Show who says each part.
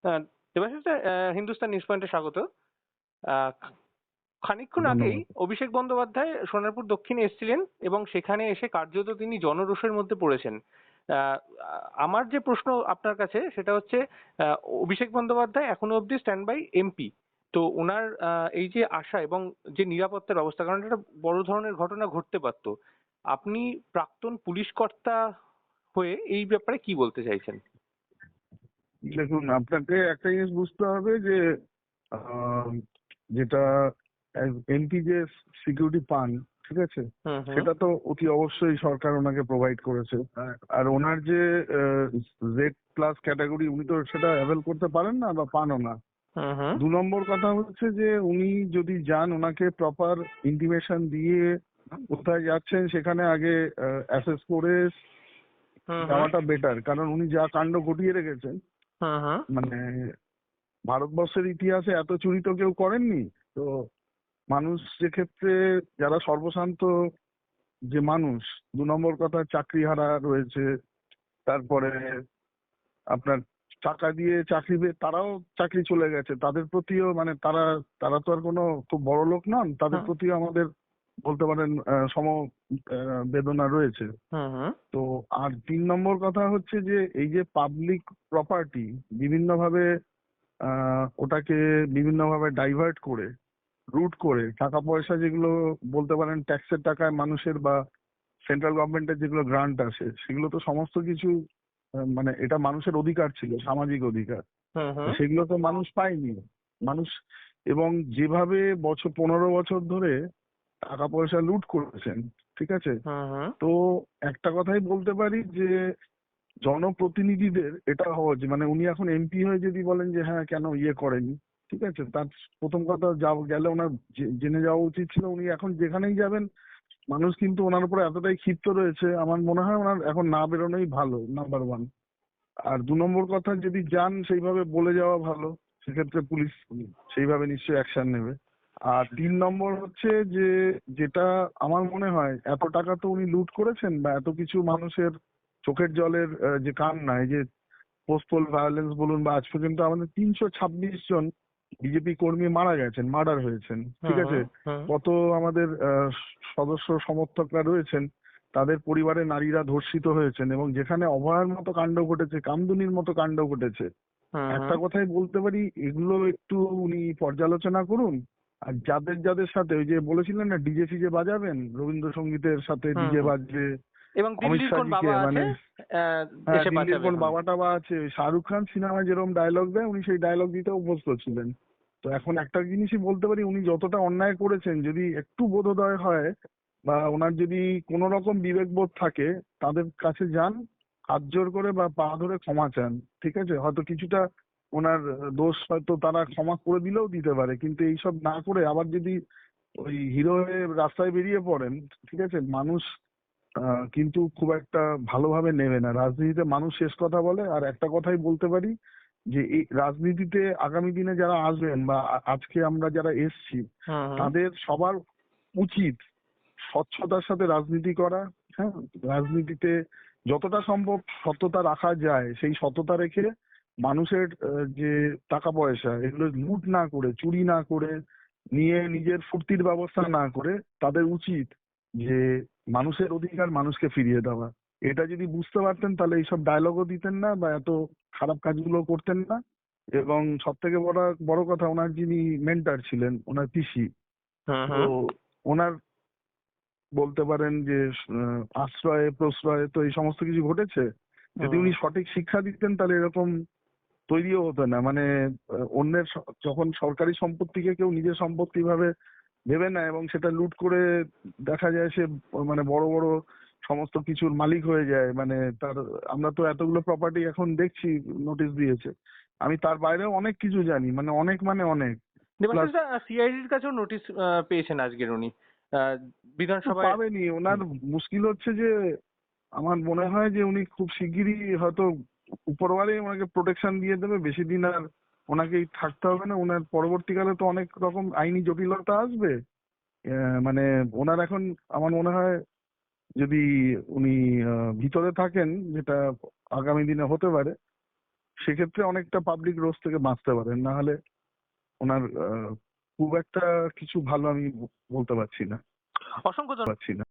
Speaker 1: দেবাশিস দা, Hindustan news পয়েন্টে স্বাগত। আহ, খানিকক্ষণ আগেই
Speaker 2: ধন্যবাদ।
Speaker 1: অভিষেক বন্দ্যোপাধ্যায় সোনারপুর দক্ষিণে এসেছিলেন এবং সেখানে এসে কার্যত তিনি জনরোষের মধ্যে পড়েছেন। আহ, আমার যে প্রশ্ন আপনার কাছে সেটা হচ্ছে, অভিষেক বন্দ্যোপাধ্যায় এখনো অবধি স্ট্যান্ড বাই এমপি। তো ওনার এই যে আশা এবং যে নিরাপত্তার ব্যবস্থা, কারণ একটা বড় ধরনের ঘটনা ঘটতে পারতো, আপনি প্রাক্তন পুলিশ কর্তা হয়ে এই ব্যাপারে কি বলতে চাইছেন?
Speaker 2: দেখুন, আপনাকে একটা জিনিস বুঝতে হবে যে আহ, যেটা এমপি যে সিকিউরিটি পান, ঠিক আছে,
Speaker 1: হুম, হুম,
Speaker 2: সেটা তো অতি অবশ্যই সরকার ওনাকে প্রোভাইড করেছে। আর ওনার যে জেড প্লাস ক্যাটাগরি, উনি তো সেটা অ্যাভেল করতে পারেন না বা পানও না।
Speaker 1: হুম, হুম,
Speaker 2: 2 নম্বর কথা হচ্ছে যে উনি যদি যান, ওনাকে প্রপার ইন্টিমেশন দিয়ে কোথায় যাচ্ছেন সেখানে আগে অ্যাসেস করে
Speaker 1: হুম, হুম,
Speaker 2: যাওয়াটা বেটার। কারণ উনি যা কাণ্ড ঘটিয়ে রেখেছেন,
Speaker 1: হুম, হুম,
Speaker 2: মানে ভারতবর্ষের ইতিহাসে এত চুরি তো কেউ করেননি। তো মানুষ ক্ষেত্রে যারা সর্বশান্ত যে মানুষ, 2 নম্বর কথা চাকরিহারা রয়েছে, তারপরে আপনার টাকা দিয়ে চাকরি পেয়ে তারাও চাকরি চলে গেছে, তাদের প্রতিও মানে তারা তারা তো আর কোনো খুব বড় লোক নন, তাদের
Speaker 1: হুম,
Speaker 2: প্রতিও আমাদের বলতে পারেন সম বেদনা রয়েছে।
Speaker 1: হুম, হুম,
Speaker 2: তো আর 3 নম্বর কথা হচ্ছে যে এই যে পাবলিক প্রপার্টি বিভিন্নভাবে ওটাকে বিভিন্নভাবে ডাইভার্ট করে, রুট করে টাকা পয়সা যেগুলো বলতে পারেন ট্যাক্সের টাকায় মানুষের বা সেন্ট্রাল গভর্নমেন্টের যেগুলো গ্রান্ট আসে, সেগুলো তো সমস্ত কিছু মানে এটা মানুষের অধিকার ছিল, সামাজিক অধিকার।
Speaker 1: হুম,
Speaker 2: তো
Speaker 1: হুম,
Speaker 2: সেগুলো তো মানুষ পায়নি। মানুষ এবং যেভাবে 15 বছর ধরে টাকা পয়সা লুট করেছেন, ঠিক আছে,
Speaker 1: হুম, হুম,
Speaker 2: তো একটা কথাই বলতে পারি যে জনপ্রতিনিধিদের এটা হওয়া উচিত। মানে উনি এখন এমপি হয়ে যদি বলেন যে হ্যাঁ কেন ইয়ে করেনি, ঠিক আছে, তার প্রথম কথা গেলে ওনার জেনে যাওয়া উচিত ছিল উনি এখন যেখানেই যাবেন মানুষ কিন্তু ওনার উপরে এতটাই ক্ষিপ্ত রয়েছে, আমার মনে হয় ওনার এখন না বেরোনোই ভালো, নাম্বার 1। আর 2 নম্বর কথা, যদি যান সেইভাবে বলে যাওয়া ভালো, সেক্ষেত্রে পুলিশ সেইভাবে নিশ্চয়ই অ্যাকশন নেবে। আর 3 নম্বর হচ্ছে যে যেটা আমার মনে হয়, এত টাকা তো উনি লুট করেছেন বা এত কিছু মানুষের চোখের জলের যে কান্না, এই যে পোস্টপোল ভায়োলেন্স বলুন বা আজ পর্যন্ত আমাদের 326 জন বিজেপি কর্মী মারা গেছেন, মার্ডার হয়েছেন, ঠিক
Speaker 1: হুম,
Speaker 2: আছে,
Speaker 1: হুম,
Speaker 2: কত আমাদের সদস্য সমর্থকরা রয়েছেন, তাদের পরিবারে নারীরা ধর্ষিত হয়েছেন, এবং যেখানে অভয়ার মতো কাণ্ড ঘটেছে, কামদুনির মতো কাণ্ড ঘটেছে।
Speaker 1: হুম,
Speaker 2: একটা
Speaker 1: হুম,
Speaker 2: কথাই বলতে পারি, এগুলো একটু উনি পর্যালোচনা করুন। আর যাদের যাদের সাথে ওই যে বলেছিলেন না ডিজে ফিজে বাজাবেন, রবীন্দ্রসঙ্গীতের সাথে
Speaker 1: হুম,
Speaker 2: ডিজে
Speaker 1: হুম।
Speaker 2: বাজবে,
Speaker 1: এবং
Speaker 2: অমিত
Speaker 1: দিল্লির কোন
Speaker 2: শাহজিকে
Speaker 1: বাবা আছে
Speaker 2: মানে হ্যাঁ,
Speaker 1: এসে
Speaker 2: দিল্লির
Speaker 1: বাঁচাবে
Speaker 2: কোন
Speaker 1: এখন?
Speaker 2: বাবা টাবা আছে, ওই শাহরুখ খান সিনেমায় যেরকম ডায়লগ দেয় উনি সেই ডায়লগ দিতে অভ্যস্ত ছিলেন। তো এখন একটা জিনিসই বলতে পারি, উনি যতটা অন্যায় করেছেন, যদি একটু বোধোদয় হয় বা ওনার যদি কোনো রকম বিবেকবোধ থাকে, তাদের কাছে যান, হাত জোর করে বা পা ধরে ক্ষমা চান, ঠিক আছে, হয়তো কিছুটা ওনার দোষ হয়তো তারা ক্ষমা করে দিলেও দিতে পারে, কিন্তু এইসব না করে আবার যদি ওই হিরো হয়ে রাস্তায় বেরিয়ে পড়েন, ঠিক আছে, মানুষ কিন্তু খুব একটা ভালোভাবে নেবে না। রাজনীতিতে মানুষ শেষ কথা বলে। আর একটা কথাই বলতে পারি যে এই রাজনীতিতে আগামী দিনে যারা আসবেন বা আজকে আমরা যারা এসছি,
Speaker 1: হুম, হুম,
Speaker 2: তাদের সবার উচিত স্বচ্ছতার সাথে রাজনীতি করা। হ্যাঁ, রাজনীতিতে যতটা সম্ভব সততা রাখা যায়, সেই সততা রেখে মানুষের যে টাকা পয়সা এগুলো লুট না করে, চুরি না করে, নিয়ে নিজের ফুর্তির ব্যবস্থা না করে, তাদের উচিত যে মানুষের অধিকার মানুষকে ফিরিয়ে দেওয়া। এটা যদি বুঝতে পারতেন তাহলে এইসব ডায়লগও দিতেন না বা এত খারাপ কাজগুলো করতেন না। এবং সব থেকে বড় বড় কথা, ওনার যিনি মেন্টার ছিলেন, ওনার পিসি,
Speaker 1: হুম,
Speaker 2: তো
Speaker 1: হুম,
Speaker 2: ওনার বলতে পারেন যে আশ্রয়ে প্রশ্রয়ে তো এই সমস্ত কিছু ঘটেছে। যদি
Speaker 1: হুম,
Speaker 2: উনি সঠিক শিক্ষা দিতেন তাহলে এরকম তৈরিও হতো না। মানে অন্যের যখন সরকারি সম্পত্তিকে কেউ নিজের সম্পত্তি ভাবে ভেবে নেয় এবং সেটা লুট করে দেখা যায় সে মানে বড় বড় সমস্ত কিছুর মালিক হয়ে যায়। মানে তার আমরা তো এতগুলো প্রপার্টি এখন দেখছি নোটিশ দিয়েছে। আমি তার বাইরেও অনেক কিছু জানি, মানে অনেক প্লাস
Speaker 1: দেবাশিস দা, সিআইডির কাছেও নোটিশ পেয়েছেন আজকের উনি আহ, বিধানসভায়।
Speaker 2: পাবেনি। ওনার
Speaker 1: হুম,
Speaker 2: মুশকিল হচ্ছে যে আমার মনে হয় যে উনি খুব শিগগিরই হয়তো উপরওয়ালাই ওনাকে প্রোটেকশন দিয়ে দেবে, বেশি দিন আর ওনাকেই থাকতে হবে না। ওনার পরবর্তীকালে তো অনেক রকম আইনি জটিলতা আসবে। মানে ওনার এখন আমার মনে হয় যদি উনি ভিতরে থাকেন, যেটা আগামী দিনে হতে পারে, সেক্ষেত্রে অনেকটা পাবলিক রোজ থেকে বাঁচতে পারেন, না হলে ওনার খুব একটা কিছু ভালো আমি বলতে পারছি না।
Speaker 1: অসংখ্য ধন্যবাদ।